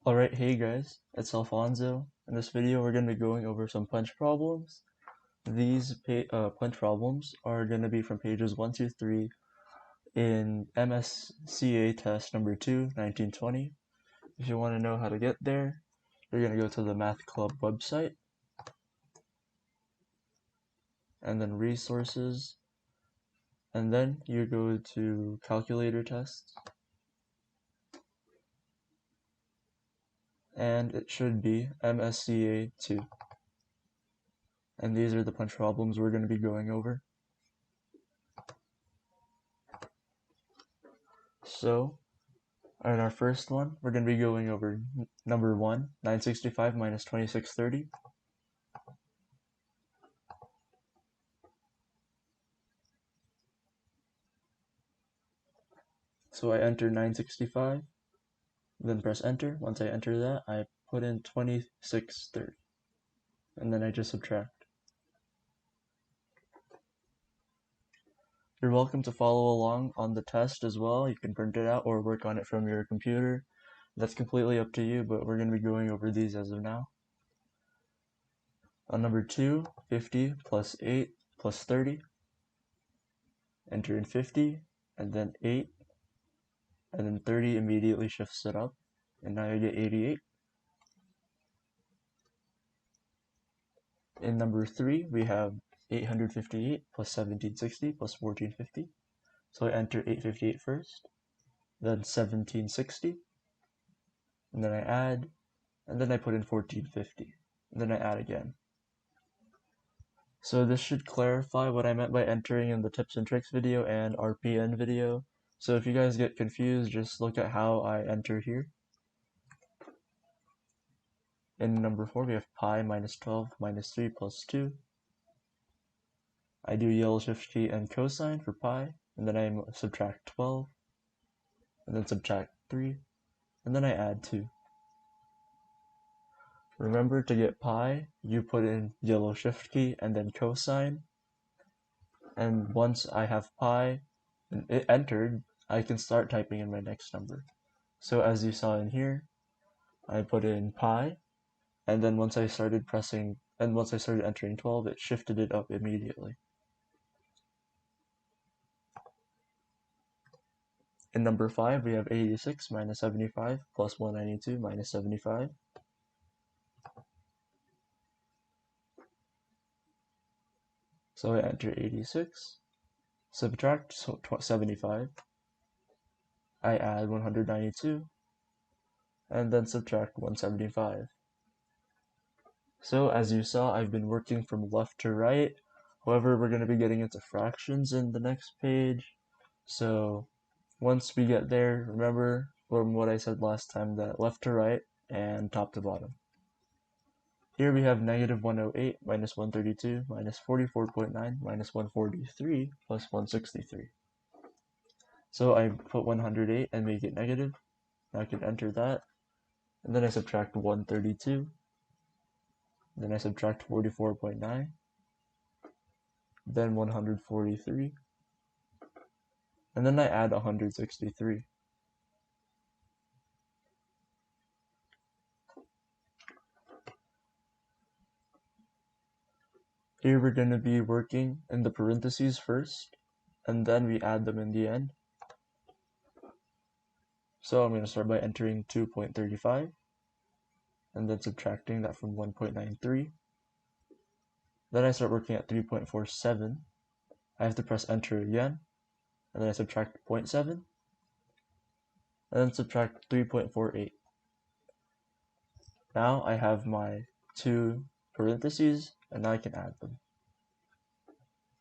Alright, hey guys, it's Alfonzo. In this video, we're going to be going over some punch problems. These punch problems are going to be from pages 1 to 3 in MSCA test number 2, 1920. If you want to know how to get there, you're going to go to the Math Club website, and then resources, and then you go to calculator tests, and it should be MSCA 2. And these are the punch problems we're going to be going over. So, in our first one, we're going to be going over number 1, 965 minus 2630. So I enter 965, then press enter. Once I enter that, I put in 2630, and then I just subtract. You're welcome to follow along on the test as well. You can print it out or work on it from your computer. That's completely up to you, but we're going to be going over these as of now. On number 2, 50 plus 8 plus 30. Enter in 50, and then 8, and then 30 immediately shifts it up, and now I get 88. In number 3, we have 858 plus 1760 plus 1450. So I enter 858 first, then 1760, and then I add, and then I put in 1450, and then I add again. So this should clarify what I meant by entering in the tips and tricks video and RPN video. So if you guys get confused, just look at how I enter here. In number 4, we have pi minus 12 minus 3 plus 2. I do yellow shift key and cosine for pi, and then I subtract 12, and then subtract 3, and then I add 2. Remember, to get pi, you put in yellow shift key and then cosine, and once I have pi it entered, I can start typing in my next number. So as you saw in here, I put in pi, and then once I started entering 12, it shifted it up immediately. In number 5, we have 86 minus 75 plus 192 minus 75. So I enter 86, subtract 75, I add 192, and then subtract 175. So as you saw, I've been working from left to right. However, we're going to be getting into fractions in the next page. So once we get there, remember from what I said last time, that left to right and top to bottom. Here we have negative 108 minus 132 minus 44.9 minus 143 plus 163. So I put 108 and make it negative. Now I can enter that. And then I subtract 132. Then I subtract 44.9. Then 143. And then I add 163. Here we're going to be working in the parentheses first, and then we add them in the end. So I'm going to start by entering 2.35, and then subtracting that from 1.93. Then I start working at 3.47. I have to press enter again, and then I subtract 0.7, and then subtract 3.48. Now I have my two parentheses, and now I can add them.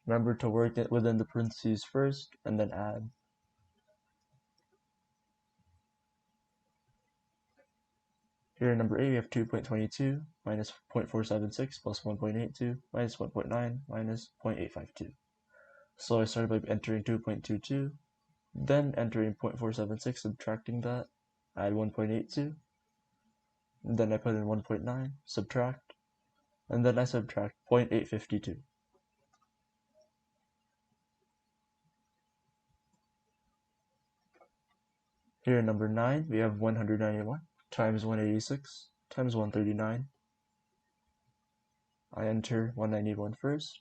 Remember to work it within the parentheses first, and then add. Here in number 8, we have 2.22 minus 0.476 plus 1.82 minus 1.9 minus 0.852. So I started by entering 2.22, then entering 0.476, subtracting that, add 1.82, then I put in 1.9, subtract, and then I subtract 0.852. Here in number 9, we have 191 times 186 times 139. I enter 191 first,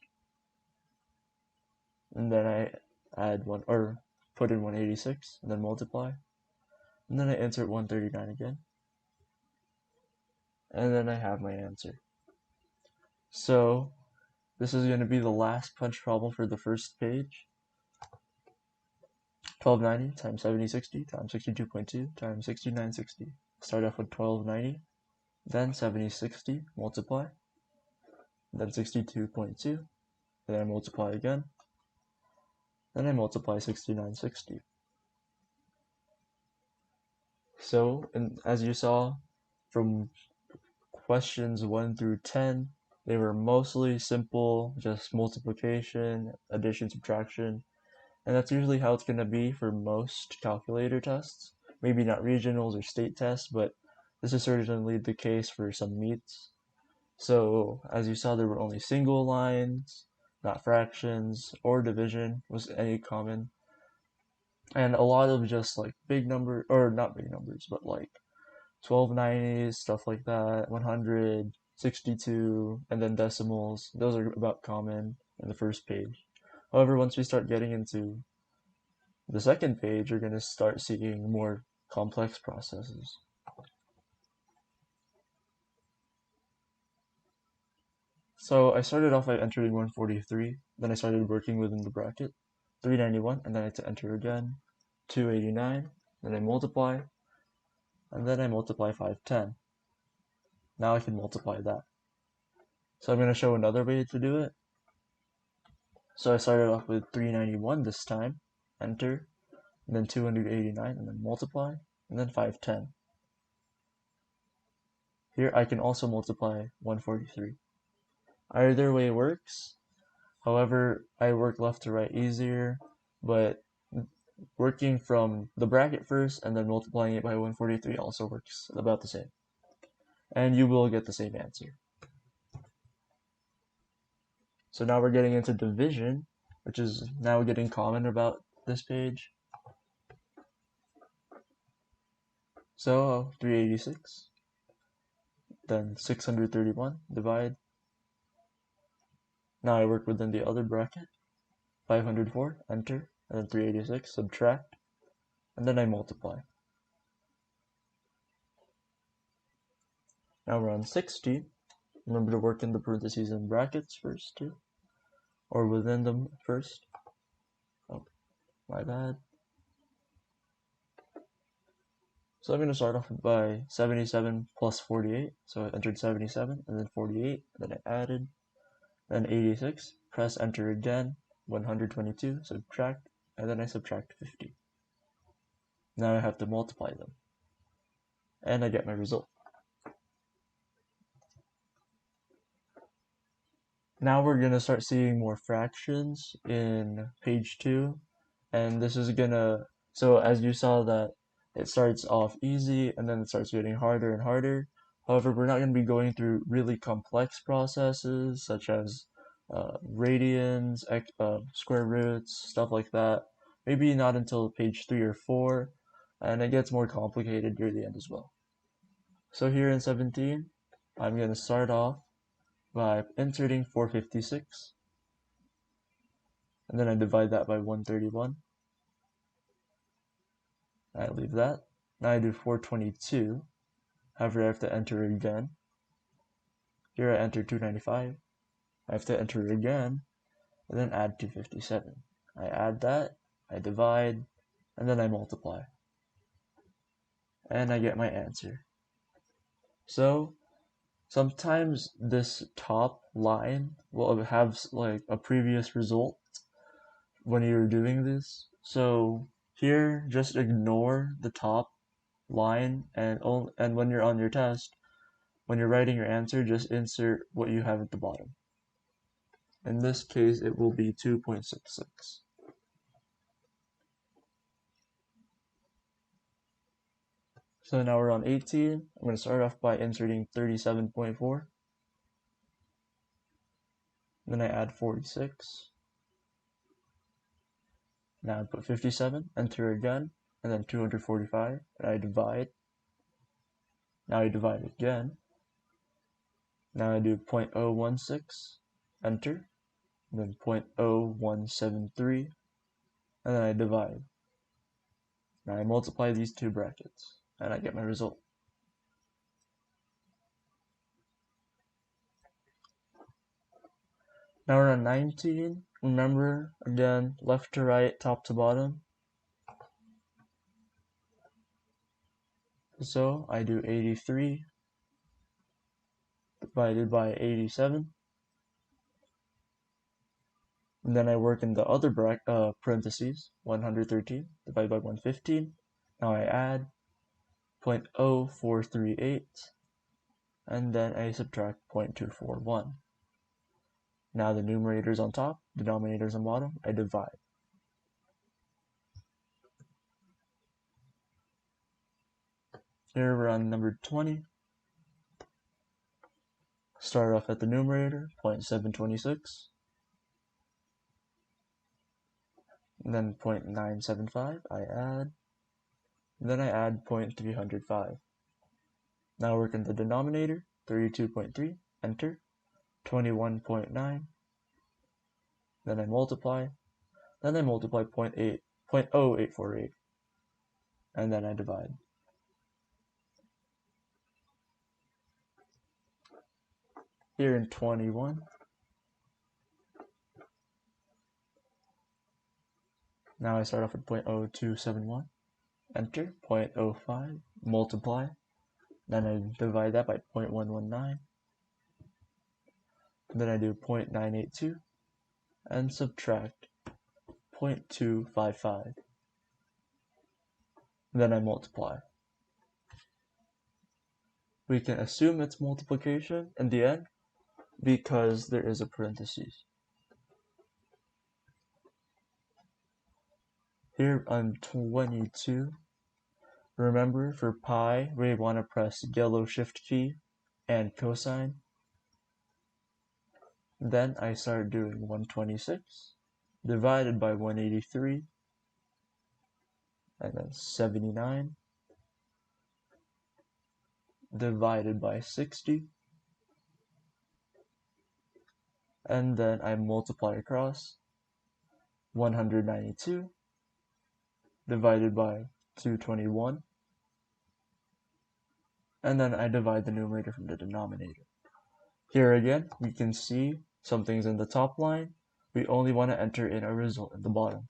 and then I add one, or put in 186, and then multiply, and then I insert 139 again, and then I have my answer. So this is going to be the last punch problem for the first page. 1290 times 7060 times 62.2 times 6960. Start off with 1290, then 7060, multiply, then 62.2, then I multiply again, then I multiply 6960. So, as you saw from questions 1 through 10, they were mostly simple, just multiplication, addition, subtraction, and that's usually how it's going to be for most calculator tests. Maybe not regionals or state tests, but this is certainly the case for some meets. So, as you saw, there were only single lines, not fractions, or division was any common. And a lot of just like big number, or not big numbers, but like 1290s, stuff like that, 100, 62, and then decimals. Those are about common in the first page. However, once we start getting into the second page, you're going to start seeing more complex processes. So I started off by entering 143, then I started working within the bracket, 391, and then I had to enter again, 289, then I multiply, and then I multiply 510. Now I can multiply that. So I'm going to show another way to do it. So I started off with 391 this time, enter, and then 289, and then multiply, and then 510. Here I can also multiply 143. Either way works. However, I work left to right easier, but working from the bracket first and then multiplying it by 143 also works about the same. And you will get the same answer. So now we're getting into division, which is now getting common about this page. So 386, then 631, divide. Now I work within the other bracket, 504, enter, and then 386, subtract, and then I multiply. Now we're on 60. Remember to work in the parentheses and brackets first too, or within them first. Oh, my bad. So I'm going to start off by 77 plus 48. So I entered 77 and then 48, then I added, then 86, press enter again, 122, subtract, and then I subtract 50. Now I have to multiply them, and I get my result. Now we're going to start seeing more fractions in page 2, and this is going to, so as you saw that it starts off easy and then it starts getting harder and harder. However, we're not going to be going through really complex processes such as radians, square roots, stuff like that. Maybe not until page 3 or 4, and it gets more complicated near the end as well. So here in 17, I'm going to start off by inserting 456, and then I divide that by 131. I leave that. Now I do 422. However, I have to enter again. Here I enter 295. I have to enter again, and then add 257. I add that, I divide, and then I multiply. And I get my answer. So, sometimes this top line will have like a previous result when you're doing this. So here, just ignore the top line, and when you're on your test, when you're writing your answer, just insert what you have at the bottom. In this case, it will be 2.66. So now we're on 18. I'm going to start off by inserting 37.4. Then I add 46. Now I put 57, enter again, and then 245, and I divide. Now I divide again. Now I do 0.016, enter, and then 0.0173, and then I divide. Now I multiply these two brackets, and I get my result. Now we're on 19. Remember, again, left to right, top to bottom. So I do 83 divided by 87. And then I work in the other parentheses, 113 divided by 115. Now I add 0.0438, and then I subtract 0.241. Now the numerator's on top, denominator's on bottom, I divide. Here we're on number 20. Start off at the numerator, 0.726. And then 0.975, I add. And then I add 0.305. Now work in the denominator, 32.3, enter, 21.9. Then I multiply. Then I multiply 0.0848. And then I divide. Here in 21, now I start off with 0.0271, enter, 0.05, multiply, then I divide that by 0.119, then I do 0.982, and subtract 0.255, then I multiply. We can assume it's multiplication in the end because there is a parenthesis. Here on 22, remember for pi, we want to press yellow shift key and cosine. Then I start doing 126 divided by 183, and then 79 divided by 60, and then I multiply across 192 divided by 221, and then I divide the numerator from the denominator. Here again, we can see something's in the top line. We only want to enter in a result at the bottom.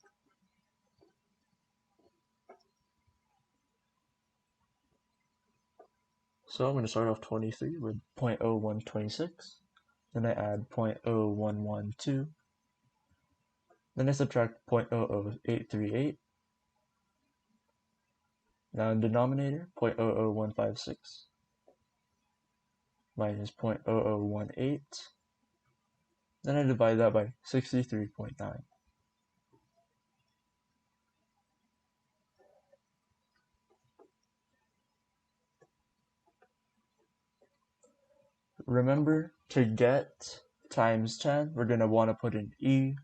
So I'm going to start off 23 with 0.0126. Then I add 0.0112. Then I subtract 0.00838. Now in denominator, 0.00156 minus 0.0018. Then I divide that by 63.9. Remember, to get times 10, we're going to want to put in E.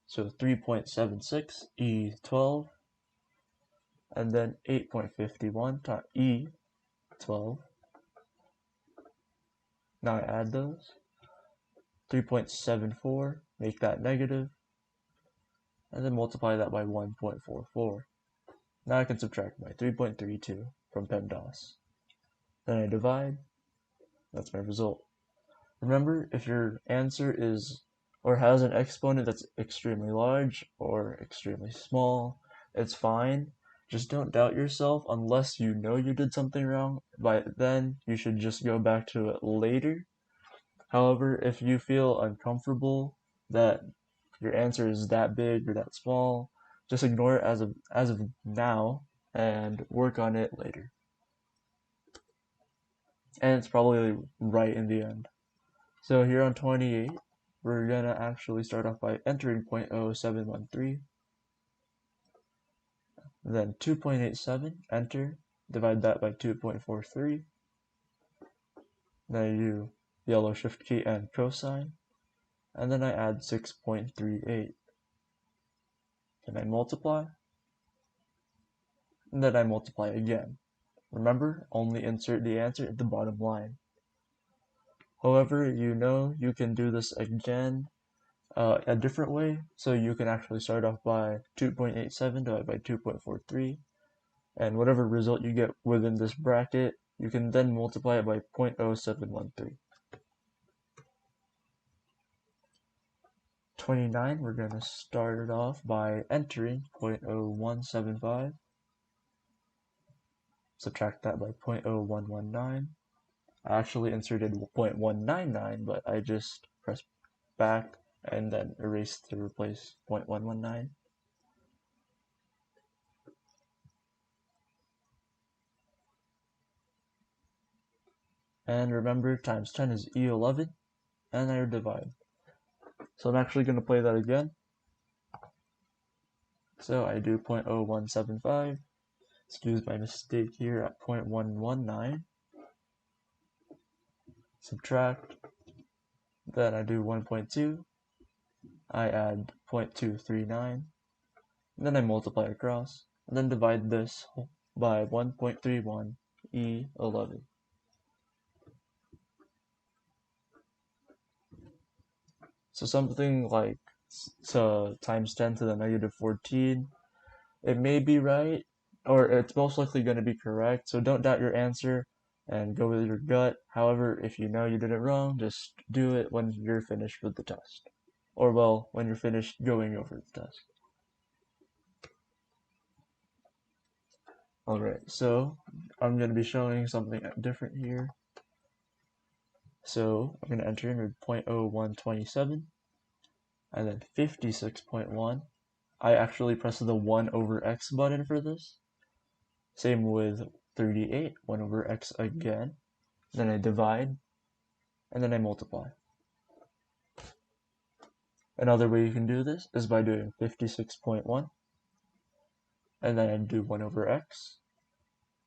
So 3.76, E12. And then 8.51 times E12. Now I add those. 3.74, make that negative, and then multiply that by 1.44. Now I can subtract my 3.32 from PEMDAS. Then I divide. That's my result. Remember, if your answer is or has an exponent that's extremely large or extremely small, it's fine. Just don't doubt yourself unless you know you did something wrong. By then, you should just go back to it later. However, if you feel uncomfortable that your answer is that big or that small, just ignore it as of now and work on it later. And it's probably right in the end. So here on 28, we're going to actually start off by entering 0.0713, then 2.87, enter, divide that by 2.43, then I do yellow shift key and cosine, and then I add 6.38. Then I multiply, and then I multiply again. Remember, only insert the answer at the bottom line. However, you can do this again a different way, so you can actually start off by 2.87 divided by 2.43, and whatever result you get within this bracket, you can then multiply it by 0.0713. 29, we're going to start it off by entering 0.0175, subtract that by 0.0119. I actually inserted 0.199, but I just pressed back and then erased to replace 0.119. And remember, times 10 is E11, and I divide. So I'm actually going to play that again. So I do 0.0175, excuse my mistake here at 0.119, subtract, then I do 1.2, I add 0.239, then I multiply across, and then divide this by 1.31 E11. So something like times 10 to the negative 14, it may be right, or it's most likely going to be correct, so don't doubt your answer and go with your gut. However, if you know you did it wrong, just do it when you're finished with the test. Or, well, when you're finished going over the test. Alright, so I'm going to be showing something different here. So I'm going to enter in 0.0127 and then 56.1. I actually press the 1 over x button for this. Same with 38, 1 over x again. Then I divide, and then I multiply. Another way you can do this is by doing 56.1, and then I do 1 over x.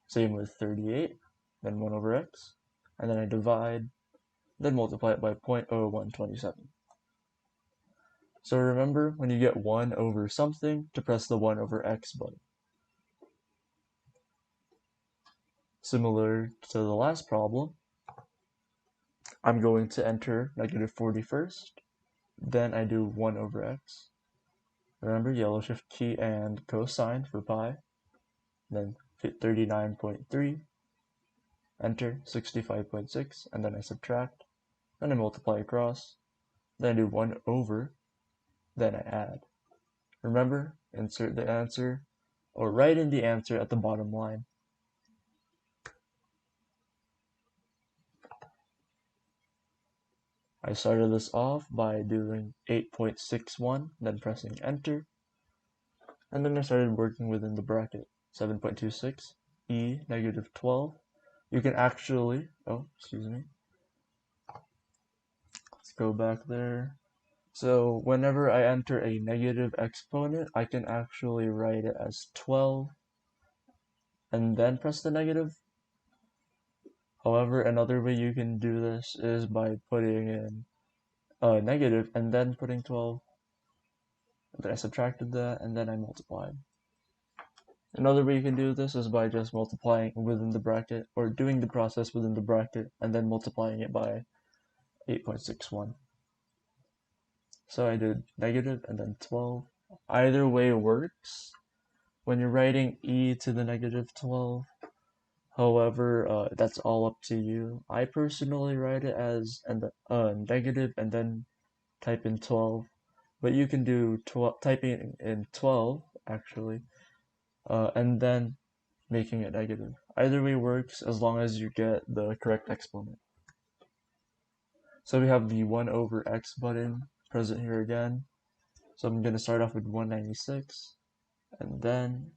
Same with 38, then 1 over x, and then I divide, then multiply it by 0.0127. So remember, when you get 1 over something, to press the 1 over x button. Similar to the last problem, I'm going to enter negative 40 first, then I do 1 over x. Remember, yellow shift key and cosine for pi, then 39.3, enter 65.6, and then I subtract, then I multiply across, then I do 1 over, then I add. Remember, insert the answer, or write in the answer at the bottom line. I started this off by doing 8.61, then pressing enter, and then I started working within the bracket, 7.26, e negative 12. You can actually, excuse me, let's go back there. So whenever I enter a negative exponent, I can actually write it as 12 and then press the negative. However, another way you can do this is by putting in a negative and then putting 12. And then I subtracted that and then I multiplied. Another way you can do this is by just multiplying within the bracket, or doing the process within the bracket and then multiplying it by 8.61. So I did negative and then 12. Either way works when you're writing e to the negative 12. However, that's all up to you. I personally write it as negative and then type in 12. But you can do typing in 12, actually, and then making it negative. Either way works as long as you get the correct exponent. So we have the 1 over x button present here again. So I'm going to start off with 196, and then,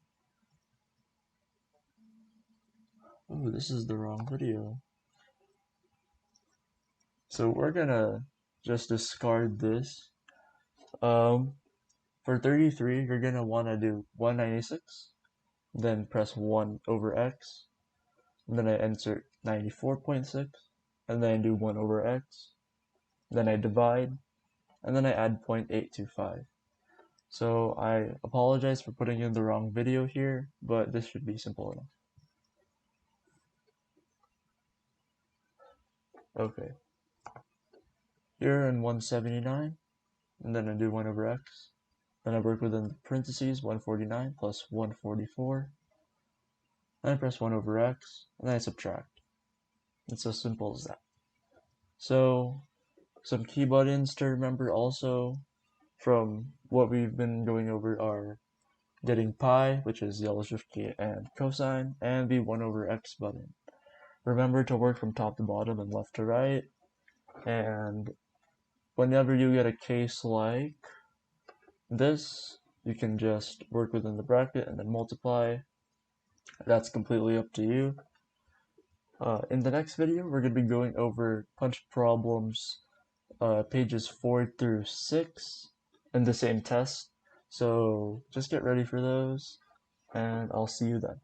oh, this is the wrong video. So we're going to just discard this. For 33, you're going to want to do 196, then press 1 over x, and then I insert 94.6, and then I do 1 over x, then I divide, and then I add 0.825. So I apologize for putting in the wrong video here, but this should be simple enough. Okay. Here in 179, and then I do 1 over x. Then I work within the parentheses, 149 plus 144. Then I press 1 over x, and then I subtract. It's as simple as that. So, some key buttons to remember also from what we've been going over are getting pi, which is the shift key and cosine, and the 1 over x button. Remember to work from top to bottom and left to right, and whenever you get a case like this, you can just work within the bracket and then multiply. That's completely up to you. In the next video, we're going to be going over punch problems, pages 4 through 6 in the same test. So just get ready for those, and I'll see you then.